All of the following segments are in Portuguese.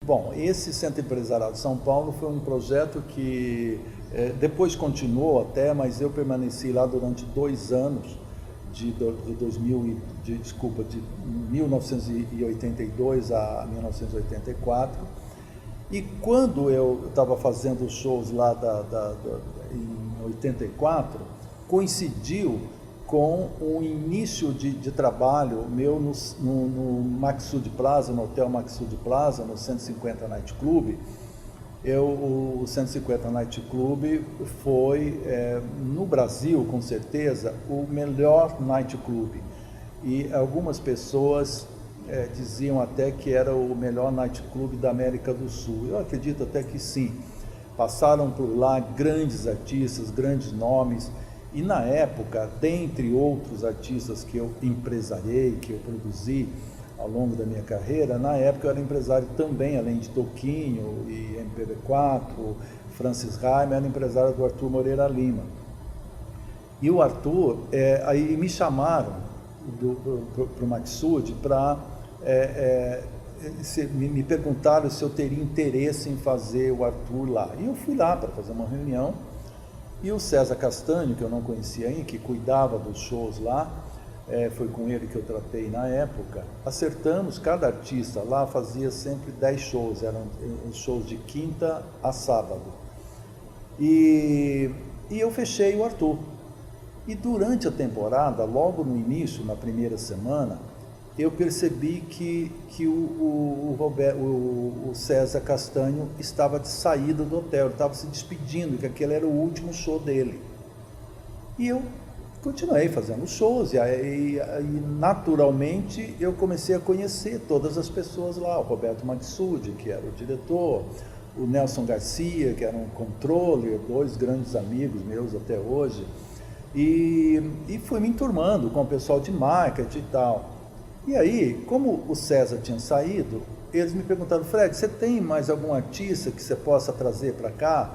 Bom, esse Centro Empresarial de São Paulo foi um projeto que depois continuou até, mas eu permaneci lá durante 2 anos, de 1982 a 1984. E quando eu estava fazendo os shows lá em 84, coincidiu com o início de trabalho meu no Maxud Plaza, no Hotel Maxud Plaza, no 150 Night Club. O 150 Night Club foi, no Brasil, com certeza, o melhor night club. E algumas pessoas diziam até que era o melhor night club da América do Sul. Eu acredito até que sim. Passaram por lá grandes artistas, grandes nomes. E na época, dentre outros artistas que eu empresariei, que eu produzi ao longo da minha carreira, na época eu era empresário também, além de Toquinho e MPB4, Francis Raime, era empresário do Arthur Moreira Lima. E o Arthur, aí me chamaram para o Maxud para me perguntaram se eu teria interesse em fazer o Arthur lá. E eu fui lá para fazer uma reunião, e o César Castanho, que eu não conhecia ainda, que cuidava dos shows lá, foi com ele que eu tratei na época, acertamos, cada artista lá fazia sempre 10 shows, eram shows de quinta a sábado. E eu fechei o Arthur. E durante a temporada, logo no início, na primeira semana, eu percebi que o César Castanho estava de saída do hotel, ele estava se despedindo, que aquele era o último show dele. E eu continuei fazendo shows, e naturalmente eu comecei a conhecer todas as pessoas lá, o Roberto Maxud, que era o diretor, o Nelson Garcia, que era um controller, 2 grandes amigos meus até hoje, e fui me enturmando com o pessoal de marketing e tal. E aí, como o César tinha saído, eles me perguntaram: Fred, você tem mais algum artista que você possa trazer para cá?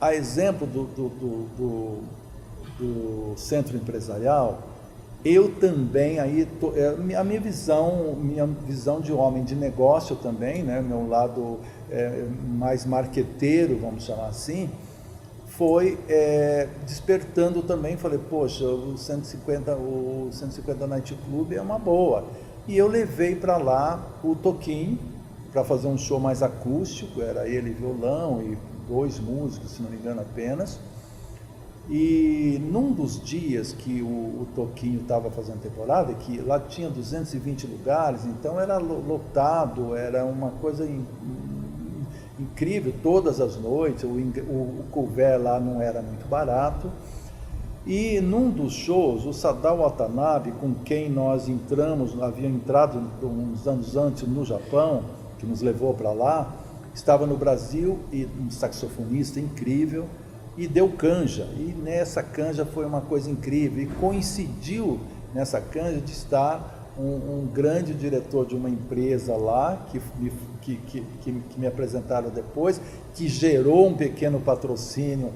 A exemplo do centro empresarial, eu também, a minha visão de homem de negócio também, né, meu lado mais marqueteiro, vamos chamar assim, foi despertando também. Falei, poxa, o 150 Night Club é uma boa. E eu levei para lá o Toquinho, para fazer um show mais acústico, era ele violão e 2 músicos, se não me engano, apenas. E num dos dias que o Toquinho estava fazendo temporada, que lá tinha 220 lugares, então era lotado, era uma coisa incrível, todas as noites, o couvert lá não era muito barato. E num dos shows, o Sadao Watanabe, com quem nós havia entrado uns anos antes no Japão, que nos levou para lá, estava no Brasil, e um saxofonista incrível, e deu canja, e nessa canja foi uma coisa incrível, e coincidiu nessa canja de estar um grande diretor de uma empresa lá, que me apresentaram depois, que gerou um pequeno patrocínio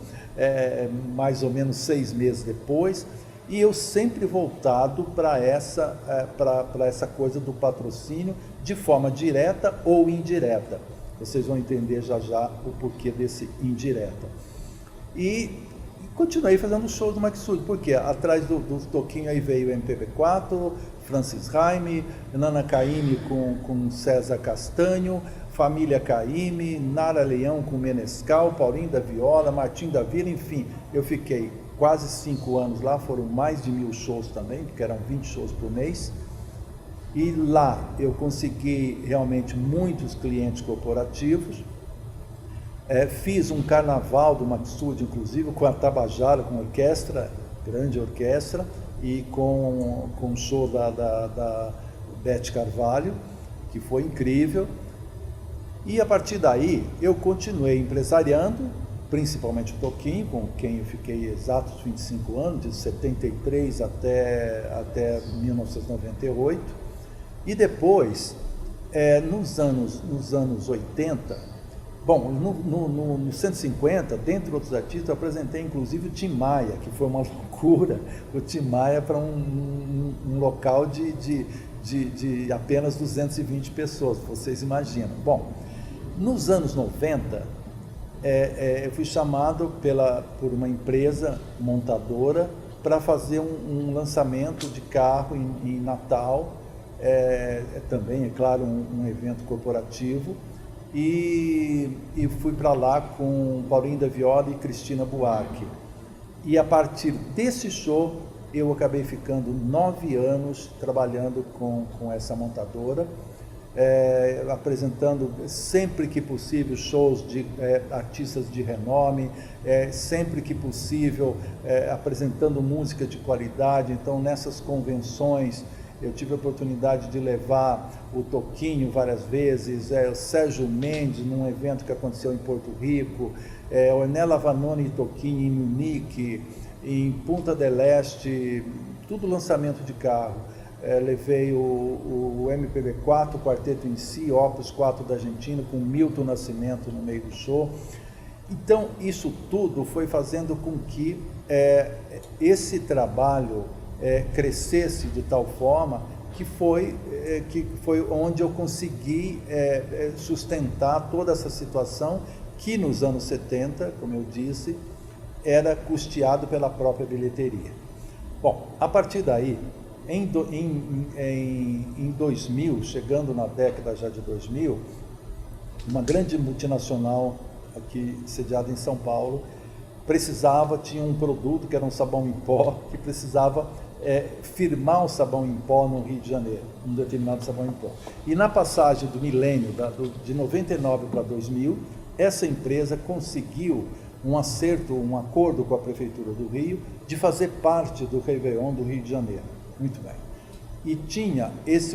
mais ou menos 6 meses depois, e eu sempre voltado para essa coisa do patrocínio, de forma direta ou indireta. Vocês vão entender já já o porquê desse indireta. E continuei fazendo shows do Maxud, porque atrás do Toquinho aí veio o MPB4, Francis Raime, Nana Caymmi com César Castanho, Família Caymmi, Nara Leão com Menescal, Paulinho da Viola, Martim da Vila, enfim, eu fiquei quase 5 anos lá, foram mais de 1000 shows também, porque eram 20 shows por mês, e lá eu consegui realmente muitos clientes corporativos. Fiz um carnaval do Maxud, inclusive, com a Tabajara, com orquestra, grande orquestra, e com o show da Beth Carvalho, que foi incrível. E a partir daí, eu continuei empresariando, principalmente o Toquinho, com quem eu fiquei exatos 25 anos, de 73 até 1998. E depois, nos anos 80, bom, no 150, dentre outros artistas, eu apresentei inclusive o Tim Maia, que foi uma loucura, o Tim Maia para um local de de apenas 220 pessoas, vocês imaginam. Bom, nos anos 90, eu fui chamado por uma empresa montadora para fazer um lançamento de carro em Natal, também, é claro, um evento corporativo, e fui para lá com Paulinho da Viola e Cristina Buarque. E a partir desse show, eu acabei ficando 9 anos trabalhando com essa montadora, apresentando sempre que possível shows de artistas de renome, sempre que possível apresentando música de qualidade. Então, nessas convenções, eu tive a oportunidade de levar o Toquinho várias vezes, o Sérgio Mendes num evento que aconteceu em Porto Rico, o Ornella Vanoni e Toquinho em Munique, em Punta del Este, tudo lançamento de carro. Levei o MPB4, o quarteto em si, Opus 4 da Argentina, com Milton Nascimento no meio do show. Então, isso tudo foi fazendo com que esse trabalho crescesse de tal forma que foi onde eu consegui sustentar toda essa situação que nos anos 70, como eu disse, era custeado pela própria bilheteria. Bom, a partir daí, em 2000, chegando na década já de 2000, uma grande multinacional aqui sediada em São Paulo tinha um produto que era um sabão em pó, que precisava firmar o sabão em pó no Rio de Janeiro, um determinado sabão em pó. E na passagem do milênio, de 99 para 2000, essa empresa conseguiu um acordo com a Prefeitura do Rio de fazer parte do Réveillon do Rio de Janeiro. Muito bem. E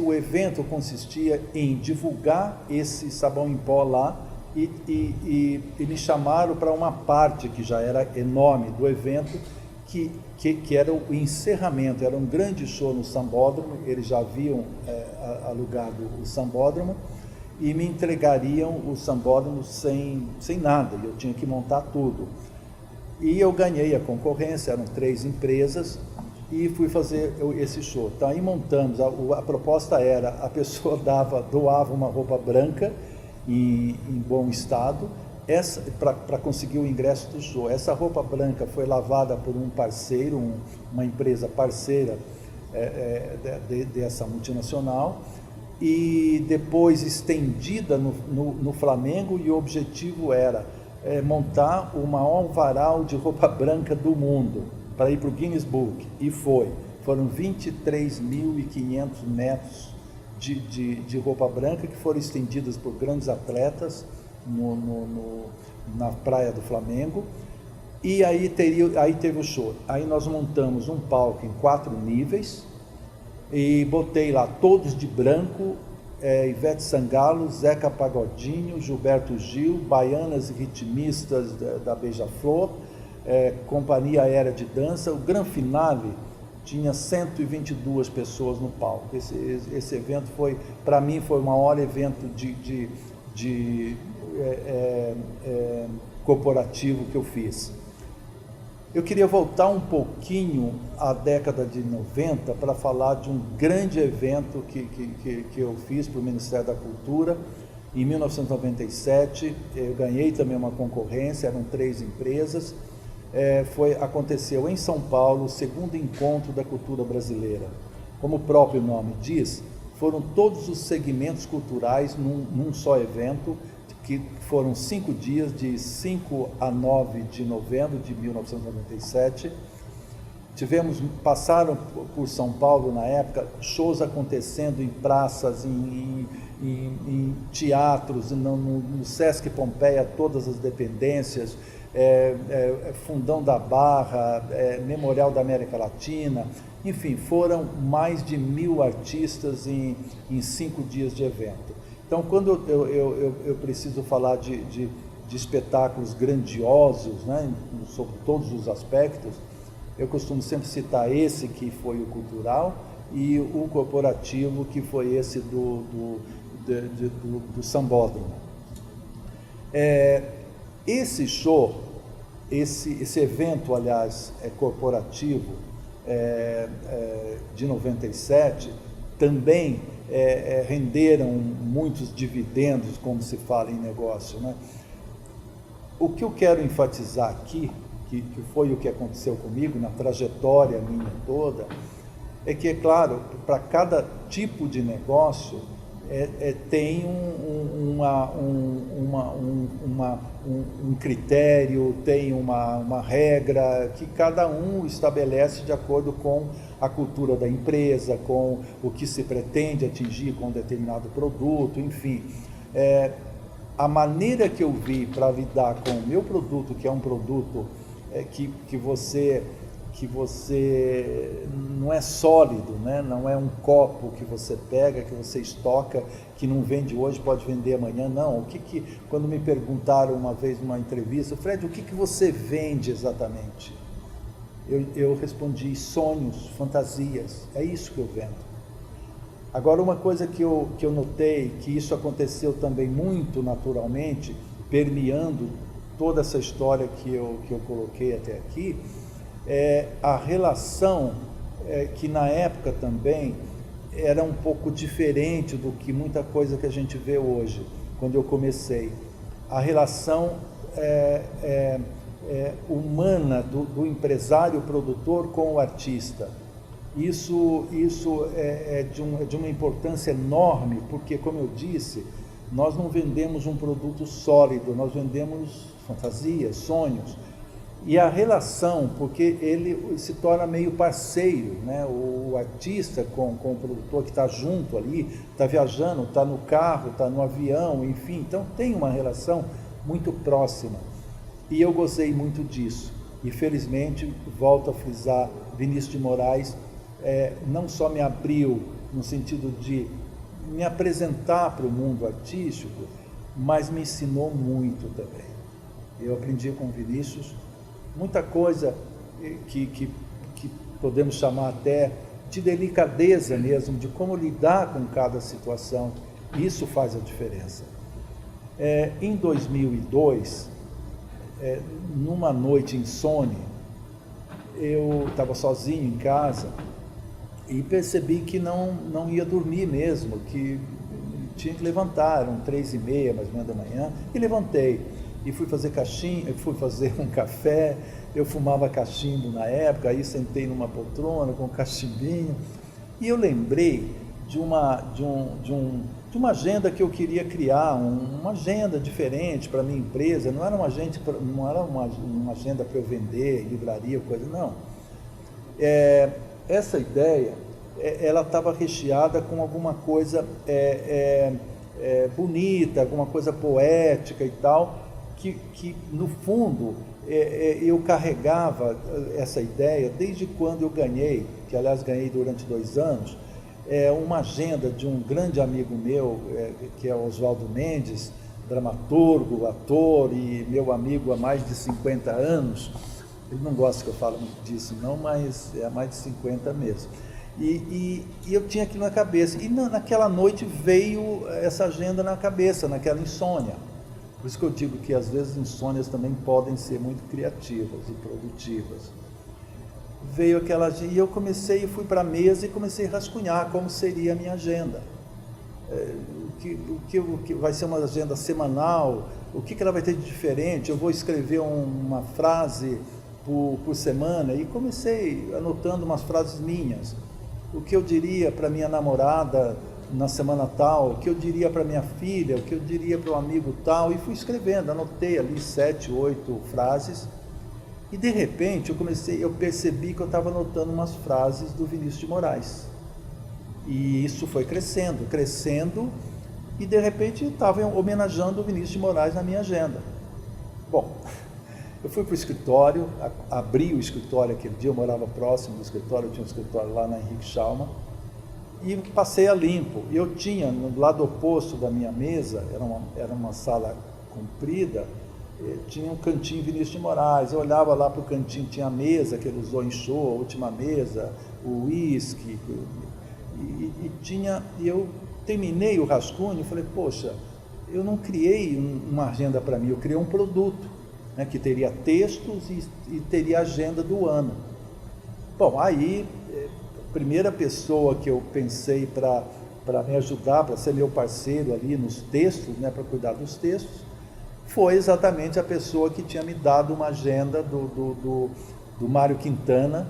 o evento consistia em divulgar esse sabão em pó lá e me chamaram para uma parte que já era enorme do evento, que era o encerramento, era um grande show no Sambódromo. Eles já haviam alugado o Sambódromo e me entregariam o Sambódromo sem nada, eu tinha que montar tudo. E eu ganhei a concorrência, eram 3 empresas, e fui fazer esse show. Então, aí montamos, a proposta era, a pessoa doava uma roupa branca em bom estado, para conseguir o ingresso do show. Essa roupa branca foi lavada por um parceiro, uma empresa parceira dessa multinacional, e depois estendida no Flamengo, e o objetivo era montar o maior varal de roupa branca do mundo, para ir para o Guinness Book, e foram 23.500 metros de roupa branca que foram estendidas por grandes atletas na praia do Flamengo. E aí teve o show. Aí nós montamos um palco em 4 níveis e botei lá todos de branco, Ivete Sangalo, Zeca Pagodinho, Gilberto Gil, baianas e ritmistas da Beija-Flor, companhia aérea de dança. O grande finale tinha 122 pessoas no palco. Esse evento para mim, foi o maior evento corporativo que eu fiz. Eu queria voltar um pouquinho à década de 90 para falar de um grande evento que eu fiz para o Ministério da Cultura. Em 1997, eu ganhei também uma concorrência, eram 3 empresas. Aconteceu em São Paulo o 2º Encontro da Cultura Brasileira. Como o próprio nome diz, foram todos os segmentos culturais num só evento, que foram 5 dias, de 5 a 9 de novembro de 1997. Passaram por São Paulo na época, shows acontecendo em praças, em teatros, no Sesc Pompeia, todas as dependências, Fundão da Barra, Memorial da América Latina, enfim, foram mais de 1.000 artistas em 5 dias de evento. Então, quando eu preciso falar de espetáculos grandiosos, né, sobre todos os aspectos, eu costumo sempre citar esse que foi o cultural e o corporativo, que foi esse do Sambódromo. Esse show, esse evento, aliás, corporativo de 97, também renderam muitos dividendos, como se fala em negócio, né? O que eu quero enfatizar aqui, que foi o que aconteceu comigo na trajetória minha toda, é que, é claro, para cada tipo de negócio tem um critério, tem uma regra que cada um estabelece de acordo com a cultura da empresa, com o que se pretende atingir com um determinado produto, enfim. A maneira que eu vi para lidar com o meu produto, que é um produto que você não é sólido, né? Não é um copo que você pega, que você estoca, que não vende hoje, pode vender amanhã, não. Quando me perguntaram uma vez numa entrevista, Fred, o que você vende exatamente? Eu respondi, sonhos, fantasias, é isso que eu vendo. Agora, uma coisa que eu notei, que isso aconteceu também muito naturalmente, permeando toda essa história que eu coloquei até aqui, a relação que na época também era um pouco diferente do que muita coisa que a gente vê hoje, quando eu comecei. A relação humana do empresário produtor com o artista. Isso é de uma importância enorme, porque, como eu disse, nós não vendemos um produto sólido, nós vendemos fantasias, sonhos. E a relação, porque ele se torna meio parceiro, né? O artista com o produtor que está junto ali, está viajando, está no carro, está no avião, enfim. Então tem uma relação muito próxima. E eu gostei muito disso. E felizmente, volto a frisar, Vinícius de Moraes não só me abriu no sentido de me apresentar para o mundo artístico, mas me ensinou muito também. Eu aprendi com o Vinícius muita coisa que podemos chamar até de delicadeza mesmo, de como lidar com cada situação. Isso faz a diferença. Em 2002, numa noite insone, eu estava sozinho em casa e percebi que não ia dormir mesmo, que tinha que levantar, eram 3h30 mais ou menos da manhã, e levantei. E fui fazer um café, eu fumava cachimbo na época, aí sentei numa poltrona com um cachimbinho, e eu lembrei de uma agenda que eu queria criar, uma agenda diferente para a minha empresa, não era uma agenda para eu vender, livraria, coisa, não. Essa ideia, ela estava recheada com alguma coisa bonita, alguma coisa poética e tal, que no fundo eu carregava essa ideia desde quando eu ganhei, que aliás ganhei durante 2 anos, uma agenda de um grande amigo meu, que é Oswaldo Mendes, dramaturgo, ator e meu amigo há mais de 50 anos. Ele não gosta que eu fale muito disso não, mas é há mais de 50 mesmo. E eu tinha aquilo na cabeça, e naquela noite veio essa agenda na cabeça, naquela insônia. Por isso que eu digo que às vezes insônias também podem ser muito criativas e produtivas. Veio aquela, e eu fui para a mesa e comecei a rascunhar como seria a minha agenda. O que vai ser uma agenda semanal, o que ela vai ter de diferente, eu vou escrever uma frase por semana, e comecei anotando umas frases minhas. O que eu diria para minha namorada na semana tal, o que eu diria para minha filha, o que eu diria para um amigo tal, e fui escrevendo, anotei ali 7, 8 frases, e de repente eu percebi que eu estava anotando umas frases do Vinícius de Moraes, e isso foi crescendo, e de repente estava homenageando o Vinícius de Moraes na minha agenda. Bom, eu fui para o escritório, abri o escritório aquele dia, eu morava próximo do escritório, eu tinha um escritório lá na Henrique Schalman, e passei a limpo. Eu tinha, no lado oposto da minha mesa, era uma sala comprida, tinha um cantinho Vinícius de Moraes. Eu olhava lá para o cantinho, tinha a mesa que ele usou em show, a última mesa, o uísque, e eu terminei o rascunho e falei, poxa, eu não criei uma agenda para mim, eu criei um produto, né, que teria textos e teria agenda do ano. Bom, aí primeira pessoa que eu pensei para me ajudar, para ser meu parceiro ali nos textos, né, para cuidar dos textos, foi exatamente a pessoa que tinha me dado uma agenda do Mário Quintana,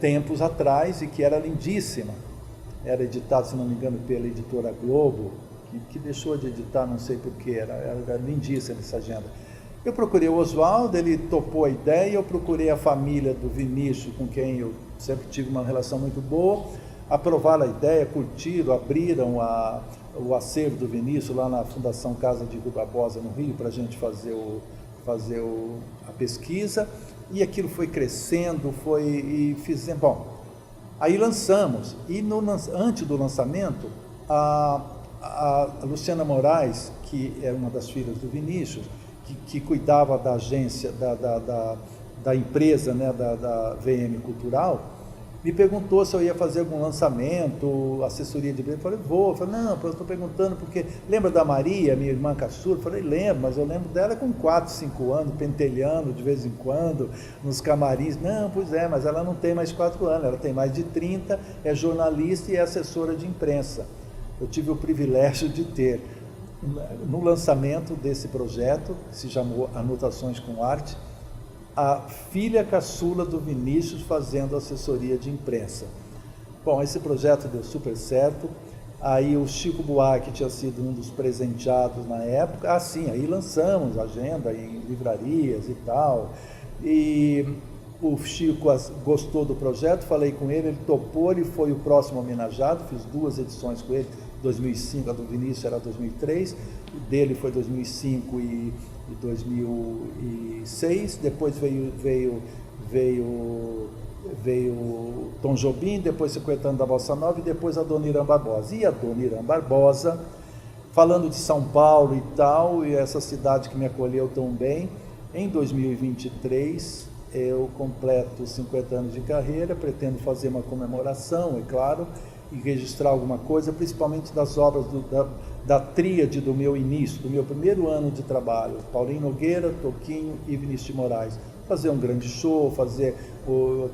tempos atrás, e que era lindíssima. Era editado, se não me engano, pela editora Globo, que deixou de editar, não sei porquê, era lindíssima essa agenda. Eu procurei o Oswaldo, ele topou a ideia, eu procurei a família do Vinícius, com quem eu sempre tive uma relação muito boa, aprovaram a ideia, curtiram, abriram o acervo do Vinícius lá na Fundação Casa de Rui Barbosa, no Rio, para a gente fazer a pesquisa, e aquilo foi crescendo, e fizemos, bom, aí lançamos, e antes do lançamento, a Luciana Moraes, que era uma das filhas do Vinícius, que cuidava da agência, da empresa, né, da VM Cultural, me perguntou se eu ia fazer algum lançamento, assessoria de imprensa. Eu falei, vou. Eu falei, não, eu estou perguntando porque... Lembra da Maria, minha irmã caçula? Eu falei, lembro, mas eu lembro dela com 4, 5 anos, pentelhando de vez em quando, nos camarins. Não, pois é, mas ela não tem mais 4 anos, ela tem mais de 30, é jornalista e é assessora de imprensa. Eu tive o privilégio de ter, no lançamento desse projeto, que se chamou Anotações com Arte, a filha caçula do Vinícius fazendo assessoria de imprensa. Bom, esse projeto deu super certo. Aí o Chico Buarque tinha sido um dos presenteados na época. Sim, aí lançamos a agenda em livrarias e tal. E o Chico gostou do projeto, falei com ele, ele topou, ele foi o próximo homenageado, fiz 2 edições com ele, 2005, a do Vinícius era 2003, o dele foi 2005 e 2006, depois veio Tom Jobim, depois 50 anos da Bossa Nova e depois a Dona Irã Barbosa. E a Dona Irã Barbosa, falando de São Paulo e tal, e essa cidade que me acolheu tão bem, em 2023 eu completo 50 anos de carreira, pretendo fazer uma comemoração, é claro, e registrar alguma coisa, principalmente das obras da tríade do meu início, do meu primeiro ano de trabalho, Paulinho Nogueira, Toquinho e Vinícius de Moraes. Fazer um grande show, eu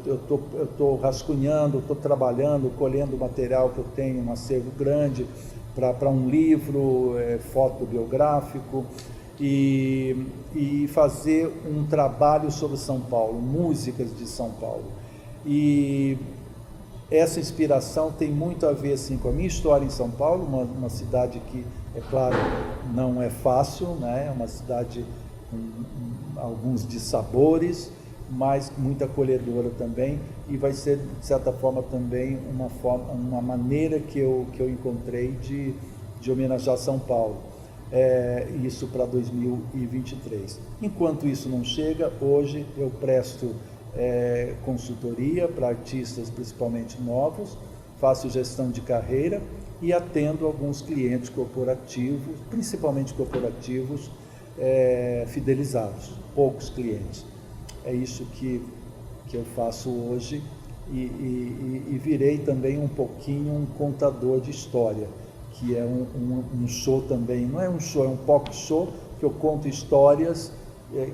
estou rascunhando, estou trabalhando, colhendo material que eu tenho, um acervo grande para um livro fotobiográfico, e fazer um trabalho sobre São Paulo, músicas de São Paulo. E essa inspiração tem muito a ver assim, com a minha história em São Paulo, uma cidade que, é claro, não é fácil, né? É uma cidade com alguns dissabores, mas muito acolhedora também, e vai ser, de certa forma, também uma maneira que eu encontrei de homenagear São Paulo. Isso para 2023. Enquanto isso não chega, hoje eu presto consultoria para artistas principalmente novos, faço gestão de carreira e atendo alguns clientes corporativos, principalmente corporativos fidelizados, poucos clientes. É isso que eu faço hoje e virei também um pouquinho um contador de história, que é um show também, não é um show, é um pop show, que eu conto histórias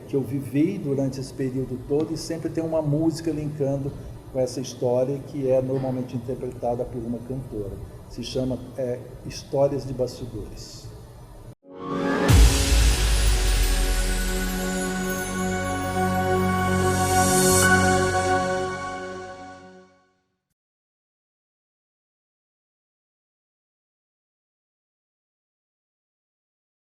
que eu vivi durante esse período todo, e sempre tem uma música linkando com essa história, que é normalmente interpretada por uma cantora. Se chama Histórias de Bastidores.